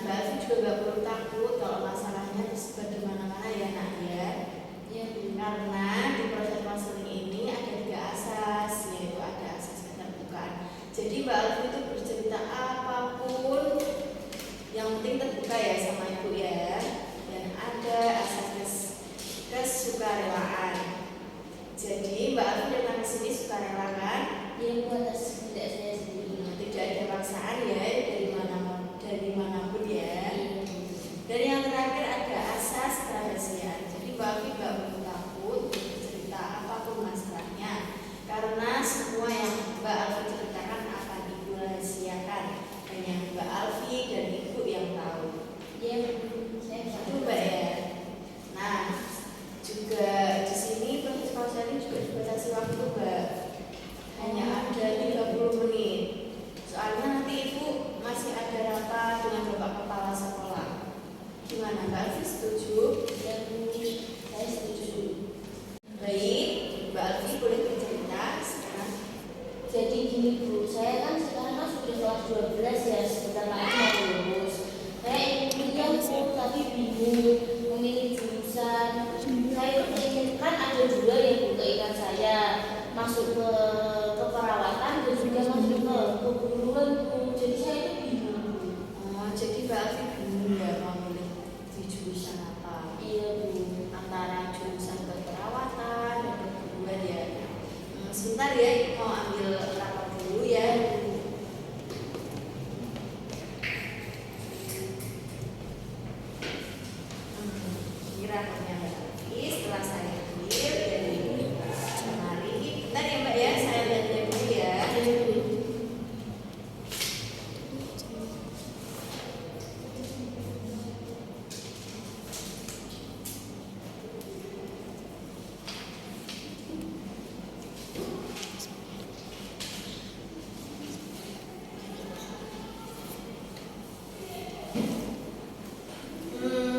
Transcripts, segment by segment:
Mbak Alfi juga nggak perlu takut kalau masalahnya tersebar di mana-mana ya nak ya. Ya, karena di proses konseling ini ada 3 asas, yaitu ada asas keterbukaan. Jadi Mbak Alfi itu bercerita apapun yang penting terbuka ya sama ibu ya. Dan ada asas kesukarelaan. Jadi Mbak Alfi datang ke sini sukarela kan? Ya, buat tidak saya sendiri. Tidak ada paksaan ya dari manapun ya. Dan yang terakhir ada asas kerahasiaan. Jadi Mbak Alfi nggak perlu takut bercerita apapun masalahnya, karena semua yang Mbak Alfi ceritakan akan ibu rahasiakan. Hanya Mbak Alfi dan ibu yang tahu. Ya, saya Coba ya. Nah, juga di sini proses konseling juga dibatasi waktu Mbak. Hanya ada 30 menit. Soalnya nanti ibu masih ada rapat dengan Bapak Kepala Sekolah. Gimana Mbak Alfi, setuju? Dan saya setuju. Baik, Mbak Alfi boleh bercerita sekarang. Jadi gini Bu, saya kan sekarang kan sudah kelas 12 ya, sebentar lagi mau lulus. Saya ingin kuliah Bu, tapi bingung memilih jurusan. Saya ingin kan ada 2 yang Bu keinginan saya, masuk ke keperawatan dan juga masuk ke keguruan Bu. Jadi saya itu bingung Bu. Oh, jadi Mbak Alfi bingung ya mau milih di jurusan apa? Iya Bu. Antara jurusan keperawatan dan keguruan ya. Sebentar ya, ibu mau ambil rapat dulu ya. Ini rapatnya Mbak Alfi. Setelah saya ambil dari lemari, bentar ya Mbak ya, saya lihat dulu ya.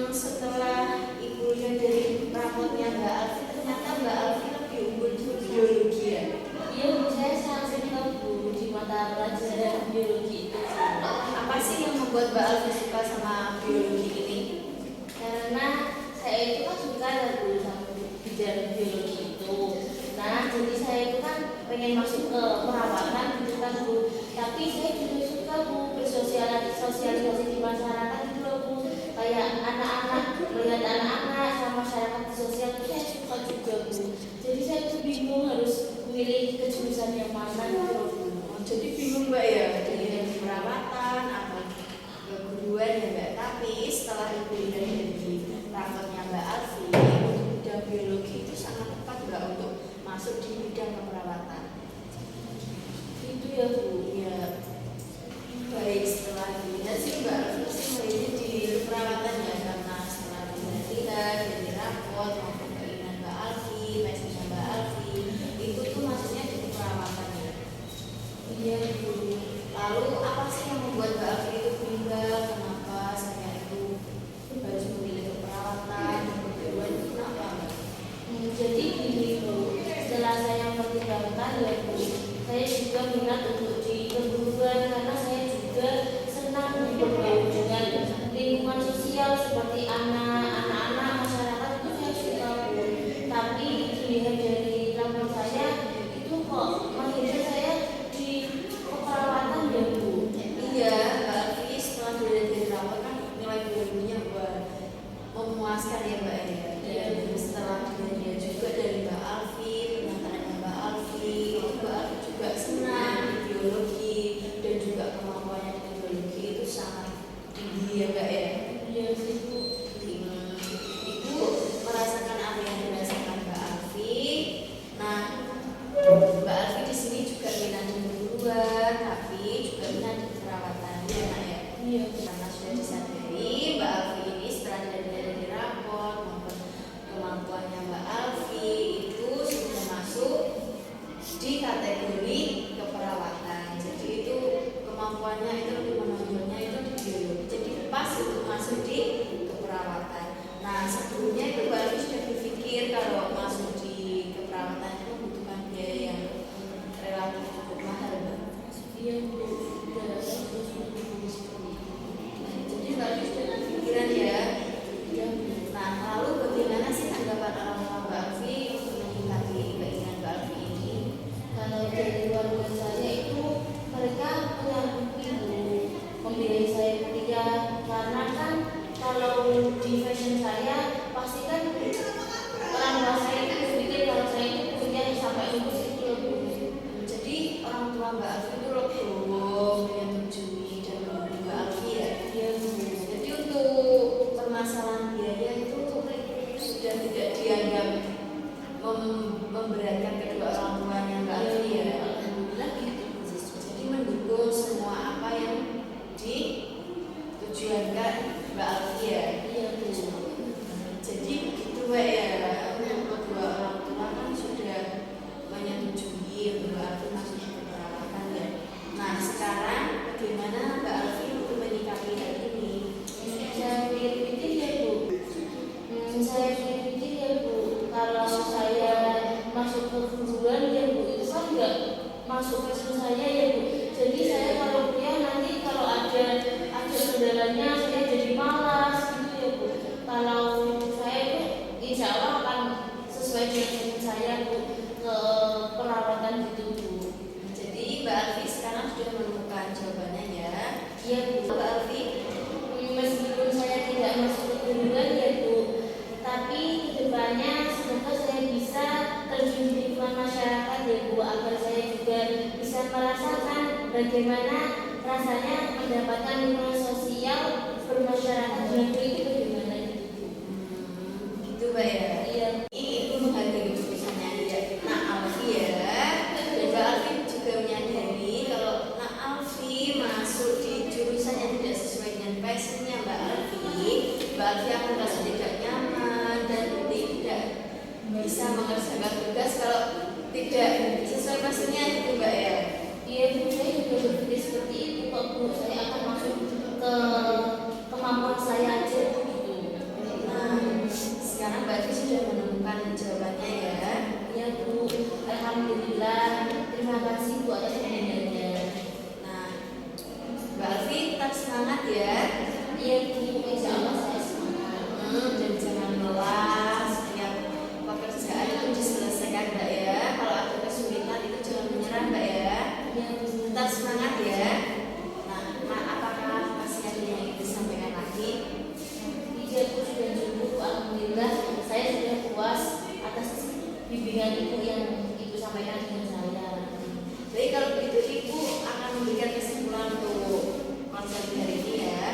Setelah ibu lihat dari rapotnya Mbak Alfi, ternyata Mbak Alfi lebih unggul di biologi ya. Iya Bu, saya sangat suka Bu di mata pelajaran biologi itu. Apa sih yang membuat Mbak Alfi suka sama biologi ini? Karena saya itu kan suka Bu sama bidang biologi itu. Nah, jadi saya itu kan pengen masuk ke perawatan gitu kan Bu. Tapi saya juga suka Bu bersosialisasi di masyarakat itu loh Bu. Kayak anak-anak, melihat anak-anak sama masyarakat sosial itu saya suka juga Bu. Jadi saya tuh bingung harus memilih ke jurusan yang mana gitu loh Bu. Jadi bingung Mbak ya, dari perawatan apa keguruan ya Mbak. Tapi setelah ibu lihat dari rapotnya Mbak Alfi, bidang biologi itu sangat tepat Mbak untuk masuk di bidang keperawatan. Itu ya Bu. Ya, baik, setelah dilihat sih Mbak Alfi sih melihatnya di perawatan ya, karena setelah dilihat dari rapot maupun keinginan Mbak Alfi, mesejnya Mbak Alfi, itu tuh maksudnya di perawatan ya. Iya Bu. Lalu apa sih yang membuat Mbak Alfi itu bimbang? Kenapa saya itu harus memilih keperawatan dan keguruan itu kenapa Mbak? Jadi gini Bu, setelah saya mempertimbangkan ya Bu, saya juga minat untuk di keguruan karena saya juga senang bergaul dengan lingkungan sosial seperti anak-anak masyarakat itu saya suka Bu. Tapi dilihat dari rapor saya itu kok akhirnya saya di keperawatan ya Bu. Iya, Mbak Alfi setelah dilihat dari rapor kan nilai biologinya memuaskan ya Mbak ya. Dan setelah dilihat juga dari Mbak Alfi, pernyataannya Mbak Alfi, Mbak Alfi juga senang di biologi dan juga kemampuannya di biologi itu sangat tinggi ya Mbak ya. Iya sih Bu. Mbak Alfi itu belum menyetujui dan menunggu Mbak Alfi ya. Iya Bu. Jadi untuk permasalahan biaya itu sudah tidak dianggap memberatkan kedua orang tuanya Mbak Alfi ya. Alhamdulillah gitu. Jadi mendukung semua apa yang ditujuankan Mbak Alfi ya. Iya Bu. Jadi gitu Mbak ya, kedua orang tua kan sudah menyetujui Mbak Alfi masuk ke perawatan ya. Nah sekarang bagaimana Mbak Alfi untuk menyikapi hal ini? Saya pikir ya Bu. Saya pikir ya Bu. Kalau saya masuk ke keguruan ya Bu, itu kan nggak masuk ke saya ya Bu. Jadi saya kalau kuliah nanti kalau ada kendalanya saya jadi malas gitu ya Bu. Kalau saya itu insya Allah akan sesuai dengan saya Bu ke perawatan gitu Bu. Jadi Mbak Alfi sekarang sudah menemukan jawabannya ya. Iya Bu. Mbak Alfi, Meskipun saya tidak masuk ke keguruan ya Bu, tapi kedepannya semoga saya bisa terjun di lingkungan masyarakat ya Bu, agar saya juga bisa merasakan bagaimana rasanya mendapatkan lingkungan sosial bermasyarakat dengan baik itu bagaimana gitu Bu. gitu Mbak ya. Iya. Ini menghargai keputusannya ya Nak Alfi ya. Dan Mbak Alfi juga menyadari kalau Nak Alfi masuk di jurusan yang tidak sesuai dengan passionnya Mbak Alfi akan merasa tidak nyaman dan tidak bisa mengerjakan tugas kalau tidak sesuai passionnya gitu Mbak ya. Iya Bu, saya juga berpikir seperti itu kok Bu. Saya akan masuk ke kemampuan saya aja gitu. Nah, sekarang Mbak Alfi sudah menemukan jawabannya ya. Ya Bu, alhamdulillah. Terima kasih Bu atas penjelasannya. Nah, Mbak Alfi tetap semangat ya. Iya Bu, insya Allah saya semangat. Dan jangan lelah, setiap pekerjaan itu diselesaikan Mbak ya. Kalau ada kesulitan itu jangan menyerah Mbak ya. Iya Bu. Tetap semangat ya. Nah, apakah masih ada yang ingin disampaikan lagi? Tidak Bu, sudah cukup. Alhamdulillah saya sudah puas atas bimbingan Ibu yang Ibu sampaikan dengan saya. Jadi kalau begitu Ibu akan memberikan kesimpulan untuk konser hari ini ya.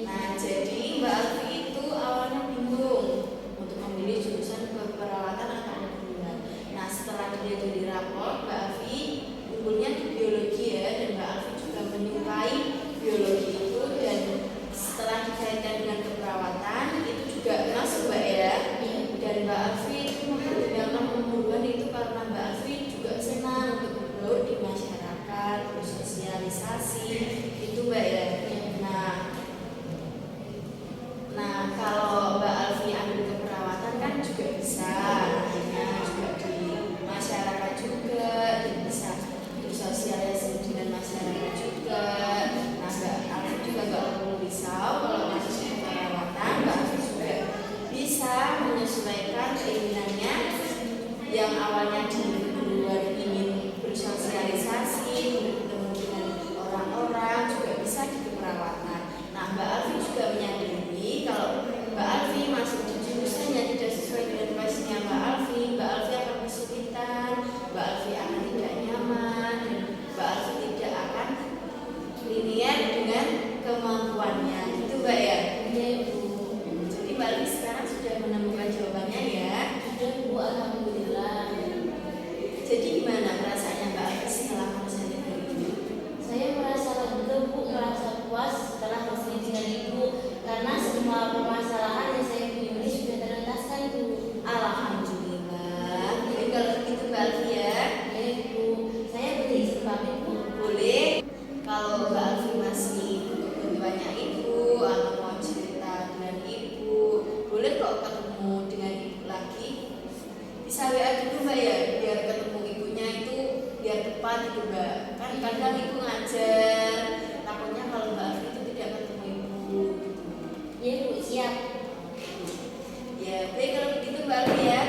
Nah, jadi Mbak Alfi itu awalnya bingung untuk memilih jurusan keperawatan atau keguruan. Nah, setelah dia jadi rapor, Mbak Alfi unggulnya di biologi ya, dan Mbak Alfi juga menyukai biologi itu, dan setelah dikaitkan dengan keperawatan itu juga masuk Mbak ya. Dan Mbak Alfi itu mempertimbangkan keguruan itu karena Mbak Alfi juga senang untuk bergaul di masyarakat, bersosialisasi itu Mbak ya. Nah, kalau Mbak Alfi ambil keperawatan kan juga bisa, artinya juga di masyarakat juga, dan bisa bersosialisasi dengan masyarakat juga. Nah, Mbak Alfi juga nggak perlu risau kalau masuk ke keperawatan. Mbak Alfi juga bisa menyesuaikan keinginannya yang awalnya di keguruan ingin bersosialisasi, bertemu dengan orang-orang, juga bisa di keperawatan. Nah, Mbak Alfi juga menyadari kalau Mbak Alfi masuk di jurusan yang tidak sesuai dengan passionnya Mbak Alfi akan kesulitan, Mbak Alfi akan tidak nyaman, dan Mbak Alfi tidak akan linear dengan kemampuannya. Itu Mbak ya. Iya Bu. Jadi Mbak Alfi sekarang sudah menemukan jawabannya ya. Sudah Bu, alhamdulillah. Jadi gimana perasaannya Mbak Alfi setelah konser ini? Saya merasa lega Bu, merasa puas setelah bertemu dengan Ibu karena semua permasalahan yang saya miliki sudah terentaskan Bu. Alhamdulillah. Jadi kalau begitu Mbak Alfi ya. Ya Bu, saya boleh izin pamit Bu. Boleh. Kalau Mbak Alfi masih butuh bantuannya Ibu atau mau cerita dengan Ibu, boleh kok ketemu dengan Ibu lagi. Bisa WA dulu Mbak ya, biar ketemu ibunya itu biar tepat gitu Mbak. Kan kadang Ibu ngajar, takutnya kalau Mbak Alfi itu tidak ketemu Ibu. Ya Bu, siap. Ya, baik kalau begitu Mbak Alfi ya.